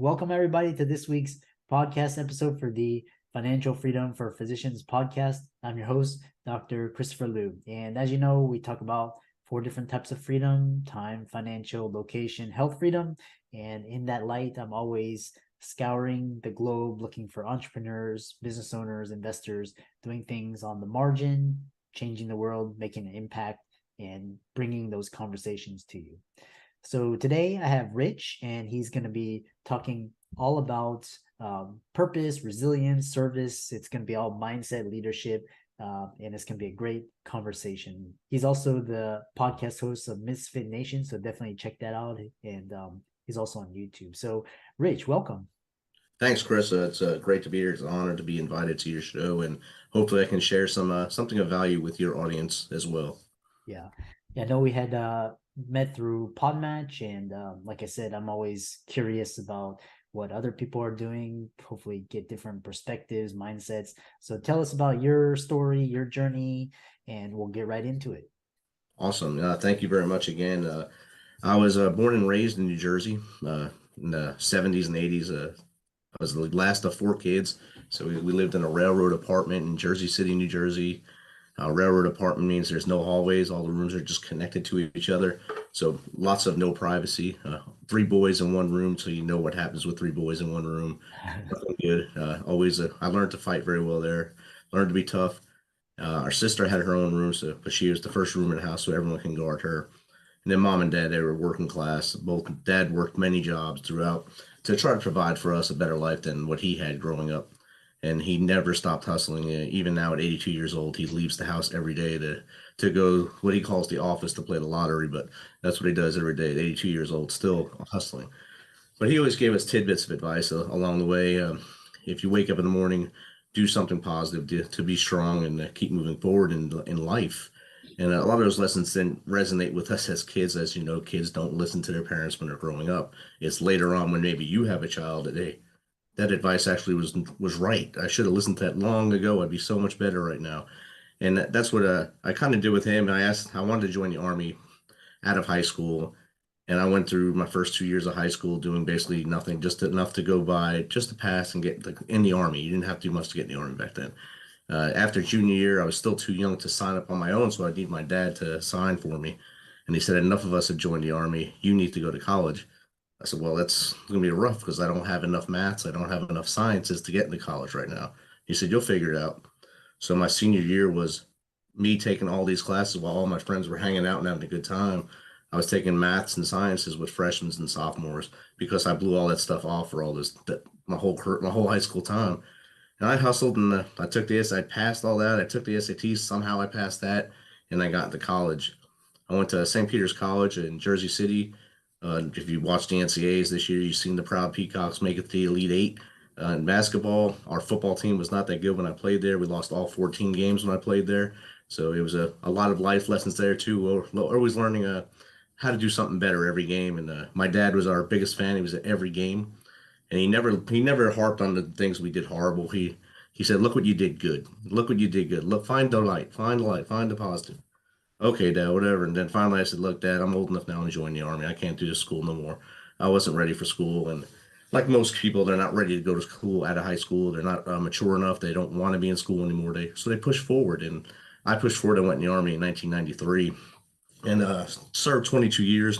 Welcome, everybody, to this week's podcast episode for the Financial Freedom for Physicians podcast. I'm your host, Dr. Christopher Liu. And as you know, we talk about four different types of freedom: time, financial, location, health freedom. And in that light, I'm always scouring the globe looking for entrepreneurs, business owners, investors doing things on the margin, changing the world, making an impact, and bringing those conversations to you. So today I have Rich, and he's going to be talking all about purpose, resilience, service. It's going to be all mindset, leadership, and it's going to be a great conversation. He's also the podcast host of Misfit Nation, so definitely check that out. And he's also on YouTube. So, Rich, welcome. Thanks, Chris. It's great to be here. It's an honor to be invited to your show, and hopefully, I can share something of value with your audience as well. Yeah. Yeah, I know we had met through Podmatch, and like I said, I'm always curious about what other people are doing, hopefully get different perspectives, mindsets. So tell us about your story, your journey, and we'll get right into it. Awesome. Thank you very much again. I was born and raised in New Jersey in the 70s and 80s. I was the last of four kids, so we lived in a railroad apartment in Jersey City, New Jersey. Railroad apartment means there's no hallways. All the rooms are just connected to each other. So lots of no privacy. Three boys in one room, so you know what happens with three boys in one room. Nothing good. I learned to fight very well there. Learned to be tough. Our sister had her own room, but she was the first room in the house, so everyone can guard her. And then mom and dad, they were working class. Both dad worked many jobs throughout to try to provide for us a better life than what he had growing up, and he never stopped hustling. Even now at 82 years old, he leaves the house every day to go what he calls the office to play the lottery, but that's what he does every day at 82 years old, still hustling. But he always gave us tidbits of advice along the way. If you wake up in the morning, do something positive to be strong and keep moving forward in life. And a lot of those lessons then resonate with us as kids. As you know, kids don't listen to their parents when they're growing up. It's later on when maybe you have a child that, hey, that advice actually was right. I should have listened to that long ago. I'd be so much better right now. And that's what I kind of did with him. I wanted to join the army out of high school, and I went through my first 2 years of high school doing basically nothing, just enough to go by, just to pass and get in the army. You didn't have to do much to get in the army back then. After junior year, I was still too young to sign up on my own, so I need my dad to sign for me. And he said, enough of us have joined the army. You need to go to college. I said, well, that's going to be rough because I don't have enough maths. I don't have enough sciences to get into college right now. He said, you'll figure it out. So my senior year was me taking all these classes while all my friends were hanging out and having a good time. I was taking maths and sciences with freshmen and sophomores because I blew all that stuff off for all my whole high school time. And I hustled and I took this. I passed all that. I took the SATs. Somehow I passed that, and I got into college. I went to St. Peter's College in Jersey City. If you watched the NCAAs this year, you've seen the Proud Peacocks make it to the Elite Eight. In basketball, our football team was not that good when I played there. We lost all 14 games when I played there. So it was a lot of life lessons there too. We're always learning how to do something better every game. And my dad was our biggest fan. He was at every game, and he never harped on the things we did horrible. He said, "Look what you did good. Look what you did good. Look, find the light. Find the light. Find the positive." Okay, Dad, whatever. And then finally I said, look, Dad, I'm old enough now to join the army. I can't do this school no more. I wasn't ready for school. And like most people, they're not ready to go to school out of high school. They're not mature enough. They don't want to be in school anymore. So they push forward. And I pushed forward and went in the army in 1993 and served 22 years.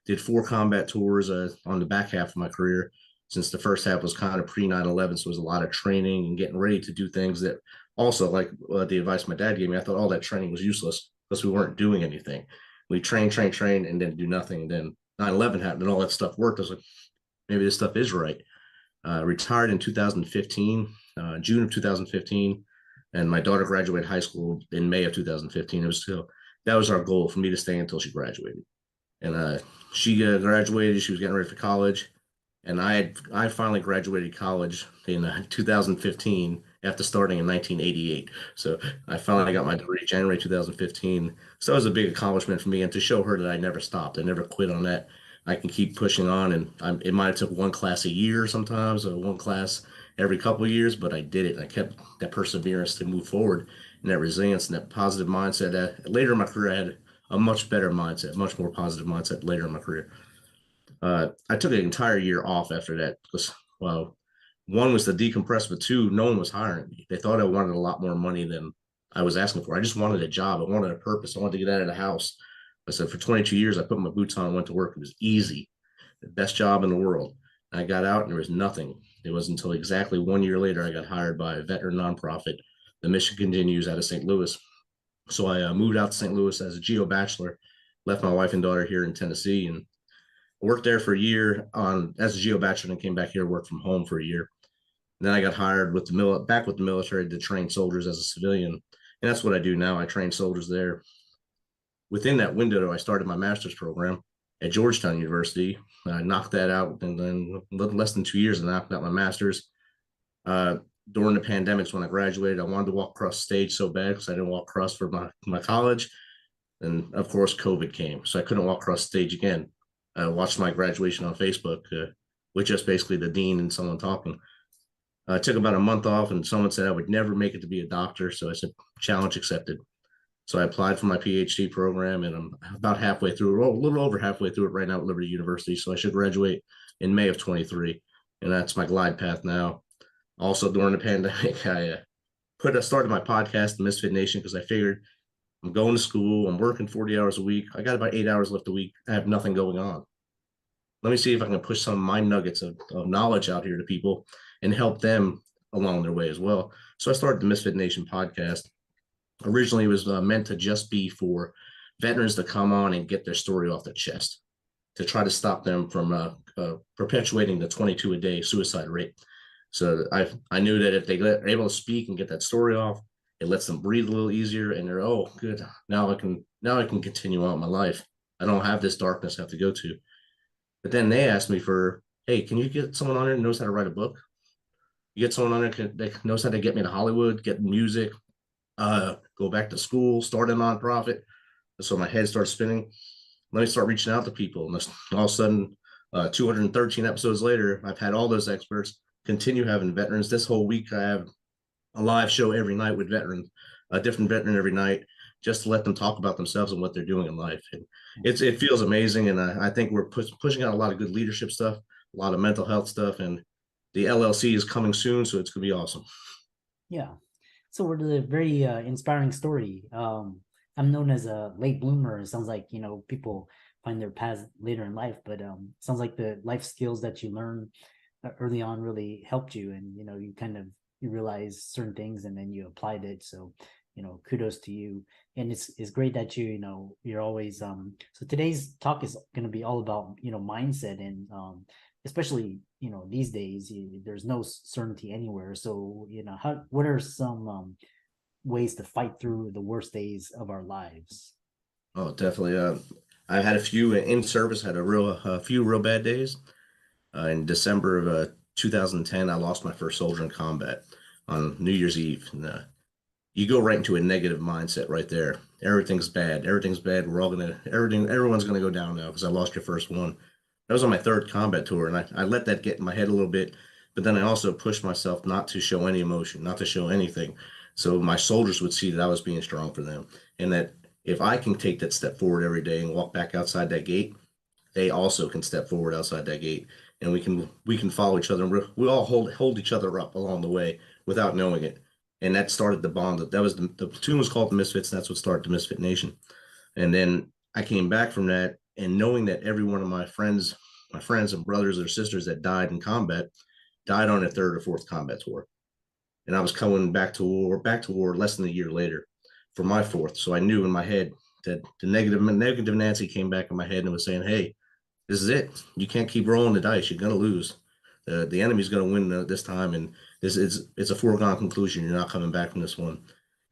Did four combat tours on the back half of my career, since the first half was kind of pre 9/11. So it was a lot of training and getting ready to do things that also, like the advice my dad gave me, I thought all that training was useless because we weren't doing anything. We train, and then do nothing. And then 9/11 happened and all that stuff worked. I was like, maybe this stuff is right. Retired in 2015, June of 2015, and my daughter graduated high school in May of 2015. That was our goal, for me to stay until she graduated. And she graduated. She was getting ready for college, and I finally graduated college in 2015 after starting in 1988. So I finally got my degree January 2015. So that was a big accomplishment for me, and to show her that I never stopped, I never quit on that. I can keep pushing on, and it might have took one class a year sometimes, or one class every couple of years, but I did it. And I kept that perseverance to move forward, and that resilience and that positive mindset. Later in my career, I had a much better mindset, much more positive mindset later in my career. I took an entire year off after that because, well, one was to decompress, but two, no one was hiring me. They thought I wanted a lot more money than I was asking for. I just wanted a job. I wanted a purpose. I wanted to get out of the house. I said, for 22 years, I put my boots on and went to work. It was easy, the best job in the world. I got out and there was nothing. It wasn't until exactly 1 year later I got hired by a veteran nonprofit, the Mission Continues, out of St. Louis. So I moved out to St. Louis as a geo bachelor, left my wife and daughter here in Tennessee, and worked there for a year on as a geo bachelor, and came back here, worked from home for a year. And then I got hired with back with the military to train soldiers as a civilian, and that's what I do now. I train soldiers there. Within that window, I started my master's program at Georgetown University. I knocked that out, and then less than 2 years, I knocked out my master's. Uh, During the pandemics, when I graduated, I wanted to walk across stage so bad because I didn't walk across for my college. And of course, COVID came, so I couldn't walk across stage again. I watched my graduation on Facebook with just basically the dean and someone talking. I took about a month off, and someone said I would never make it to be a doctor. So I said, challenge accepted. So I applied for my PhD program, and I'm about halfway through, a little over halfway through it right now at Liberty University. So I should graduate in May of 23, and that's my glide path now. Also, during the pandemic, I started my podcast, The Misfit Nation, because I figured I'm going to school, I'm working 40 hours a week. I got about 8 hours left a week. I have nothing going on. Let me see if I can push some of my nuggets of knowledge out here to people and help them along their way as well. So I started the Misfit Nation podcast. Originally, it was meant to just be for veterans to come on and get their story off their chest, to try to stop them from perpetuating the 22 a day suicide rate. So I knew that if they are able to speak and get that story off, it lets them breathe a little easier, and they're, oh, good, now I can continue on my life. I don't have this darkness I have to go to. But then they asked me for, hey, can you get someone on there that knows how to write a book? You get someone on there that knows how to get me to Hollywood, get music, go back to school, start a nonprofit. So my head starts spinning. Let me start reaching out to people. And all of a sudden, 213 episodes later, I've had all those experts, continue having veterans. This whole week, I have a live show every night with veterans, a different veteran every night, just to let them talk about themselves and what they're doing in life. And it feels amazing. And I think we're pushing out a lot of good leadership stuff, a lot of mental health stuff. And the LLC is coming soon, so it's going to be awesome. Yeah. So we're the very inspiring story. I'm known as a late bloomer. It sounds like, people find their paths later in life, but sounds like the life skills that you learn early on really helped you, and you realize certain things and then you applied it. So kudos to you. And it's great that you're always so today's talk is going to be all about mindset, and especially these days there's no certainty anywhere. So what are some ways to fight through the worst days of our lives? Oh, definitely. I had a few in service, had a few real bad days. In December of 2010, I lost my first soldier in combat on New Year's Eve. And, you go right into a negative mindset right there. Everything's bad. Everything's bad. Everyone's gonna go down now because I lost your first one. That was on my third combat tour, and I let that get in my head a little bit. But then I also pushed myself not to show any emotion, not to show anything, so my soldiers would see that I was being strong for them, and that if I can take that step forward every day and walk back outside that gate, they also can step forward outside that gate, and we can follow each other, and we all hold each other up along the way without knowing it. And that started the bond. That was the platoon was called the Misfits, and that's what started the Misfit Nation. And then I came back from that, and knowing that every one of my friends and brothers or sisters that died in combat died on their third or fourth combat tour, and I was coming back to war less than a year later for my fourth. So I knew in my head that the negative Nancy came back in my head and was saying, hey, this is it. You can't keep rolling the dice. You're going to lose. The enemy's going to win this time, and it's a foregone conclusion. You're not coming back from this one.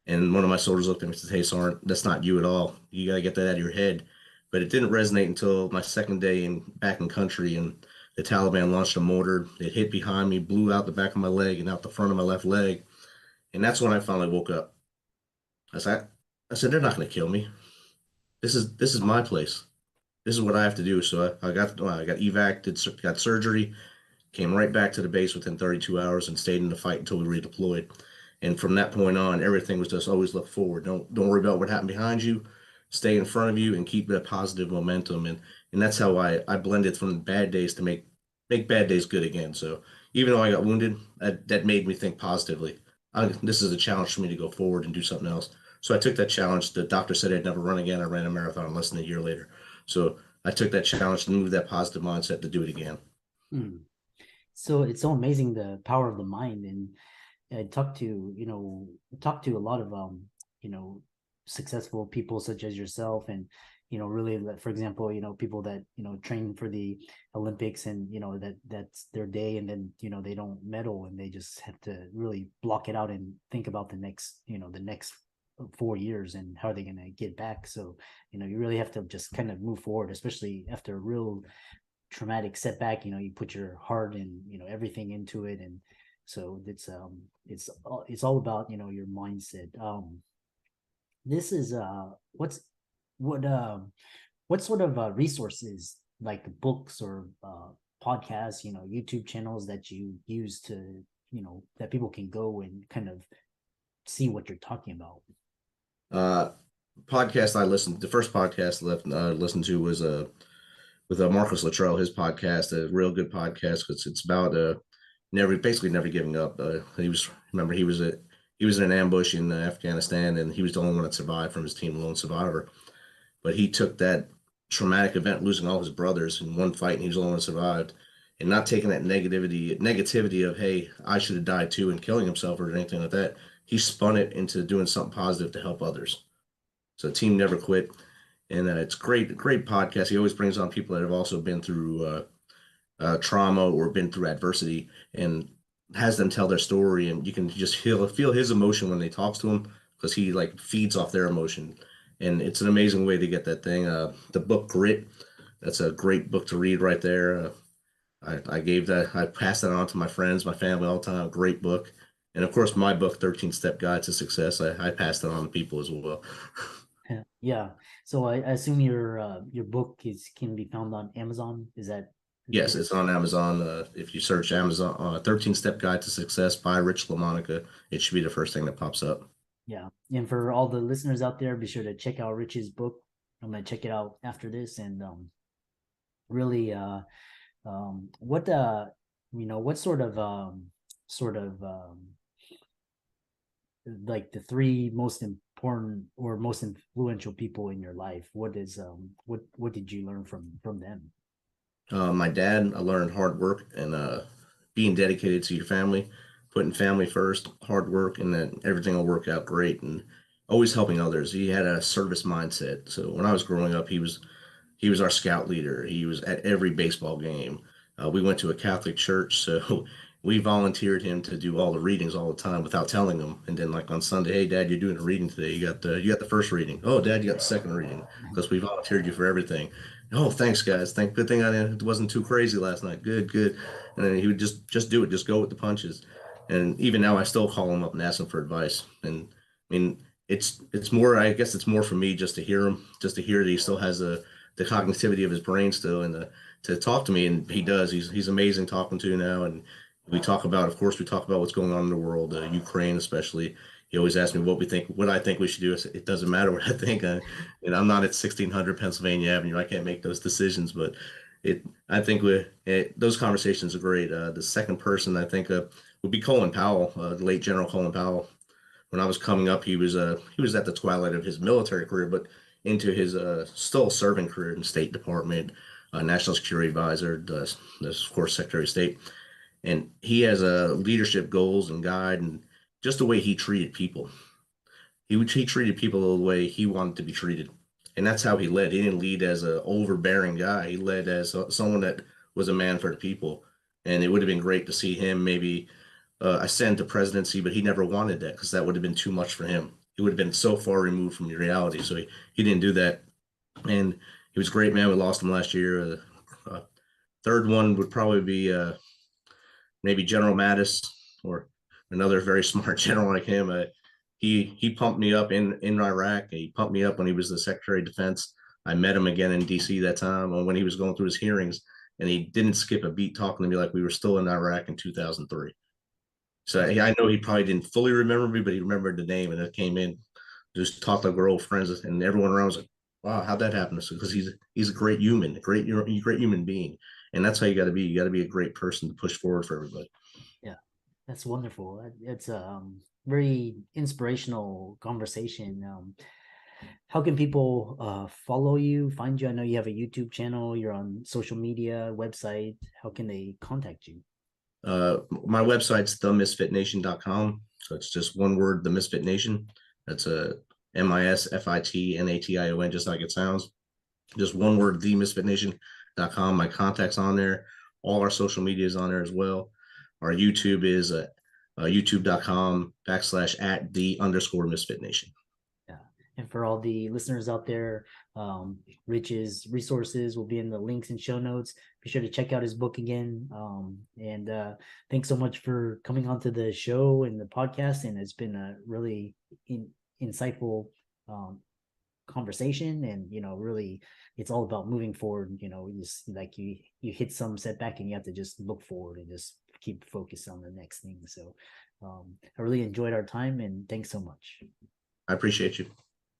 And one of my soldiers looked at me and said, hey, Sergeant, that's not you at all. You got to get that out of your head. But it didn't resonate until my second day back in country, and the Taliban launched a mortar. It hit behind me, blew out the back of my leg and out the front of my left leg. And that's when I finally woke up. I said, they're not going to kill me. This is my place. This is what I have to do. So I got evac, got surgery, came right back to the base within 32 hours and stayed in the fight until we redeployed. And from that point on, everything was just always look forward. Don't worry about what happened behind you. stay in front of you and keep that positive momentum. And that's how I blended from bad days to make bad days good again. So even though I got wounded, that made me think positively. This is a challenge for me to go forward and do something else. So I took that challenge. The doctor said I'd never run again. I ran a marathon less than a year later. So I took that challenge and moved that positive mindset to do it again. Hmm. So it's so amazing the power of the mind. And I talked to a lot of you know, successful people such as yourself, and really, for example, people that train for the Olympics, and that's their day, and then they don't medal, and they just have to really block it out and think about the next 4 years and how are they going to get back. So you really have to just kind of move forward, especially after a real traumatic setback. You put your heart and everything into it, and so it's all about your mindset. This is what what sort of resources, like books or podcasts, YouTube channels, that you use to that people can go and kind of see what you're talking about. Uh, Podcast I listened, the first podcast listened to was with Marcus Luttrell, his podcast, a real good podcast because it's about never giving up. He was in an ambush in Afghanistan, and he was the only one that survived from his team, lone survivor. But he took that traumatic event, losing all his brothers in one fight, and he was the only one that survived, and not taking that negativity of, hey, I should have died too, and killing himself or anything like that. He spun it into doing something positive to help others. So the team never quit, and it's great podcast. He always brings on people that have also been through trauma or been through adversity, and has them tell their story, and you can just feel his emotion when they talks to him, because he like feeds off their emotion, and it's an amazing way to get that thing. The book Grit, that's a great book to read right there. I passed that on to my friends, my family all the time. Great book. And of course, my book, 13 Step Guide to Success, I passed it on to people as well. Yeah. So I assume your book is can be found on Amazon. Is that Yes, correct? it's on Amazon. If you search Amazon, 13 Step Guide to Success by Rich LaMonica, it should be the first thing that pops up. Yeah. And for all the listeners out there, be sure to check out Rich's book. I'm gonna check it out after this, and really what what sort of like the three most important or most influential people in your life, what did you learn from them? My dad, I learned hard work and being dedicated to your family, putting family first, hard work, and then everything will work out great. And always helping others. He had a service mindset. So when I was growing up, he was our scout leader. He was at every baseball game. We went to a Catholic church, so we volunteered him to do all the readings all the time without telling him. And then, like on Sunday, hey, Dad, you're doing a reading today. You got the first reading. Oh, Dad, you got the second reading, because we volunteered you for everything. Oh, thanks, guys. Good thing it wasn't too crazy last night. Good, good. And then he would just do it, just go with the punches. And even now, I still call him up and ask him for advice. And I mean, it's more. I guess it's more for me just to hear him, just to hear that he still has the cognitivity of his brain still, and to talk to me, and he does. He's amazing talking to now, and of course, we talk about what's going on in the world, Ukraine especially. He always asks me what I think we should do. I said, it doesn't matter what I think, and I'm not at 1600 Pennsylvania Avenue. I can't make those decisions, but I think those conversations are great. The second person I think would be Colin Powell, the late General Colin Powell. When I was coming up, he was at the twilight of his military career, but into his still serving career in the State Department, National Security Advisor, of course Secretary of State, and he has leadership goals and guide, and just the way he treated people. He treated people the way he wanted to be treated, and that's how he led. He didn't lead as an overbearing guy. He led as someone that was a man for the people, and it would have been great to see him maybe ascend to presidency, but he never wanted that because that would have been too much for him. He would have been so far removed from reality, so he didn't do that. And he was a great man. We lost him last year. Third one would probably be maybe General Mattis, or another very smart general like him. He pumped me up in Iraq. He pumped me up when he was the Secretary of Defense. I met him again in D.C. that time when he was going through his hearings, and he didn't skip a beat talking to me like we were still in Iraq in 2003. So I know he probably didn't fully remember me, but he remembered the name, and it came in. Just talked like we're old friends, and everyone around was like, wow, how'd that happen? Because he's a great human, great human being, and that's how you got to be. You got to be a great person to push forward for everybody. Yeah, that's wonderful. It's a very inspirational conversation. How can people follow you, find you? I know you have a YouTube channel, you're on social media, website. How can they contact you? My website's themisfitnation.com. So it's just one word, the Misfit Nation. That's a MISFITNATION, just like it sounds. Just one word, themisfitnation.com. My contacts on there. All our social media is on there as well. Our YouTube is youtube.com/ at _misfit nation. Yeah. And for all the listeners out there, Rich's resources will be in the links and show notes. Be sure to check out his book again. And thanks so much for coming onto the show and the podcast. And it's been a really insightful conversation. And really, it's all about moving forward. Just like you hit some setback, and you have to just look forward and just keep focused on the next thing. So I really enjoyed our time, and thanks so much. I appreciate you.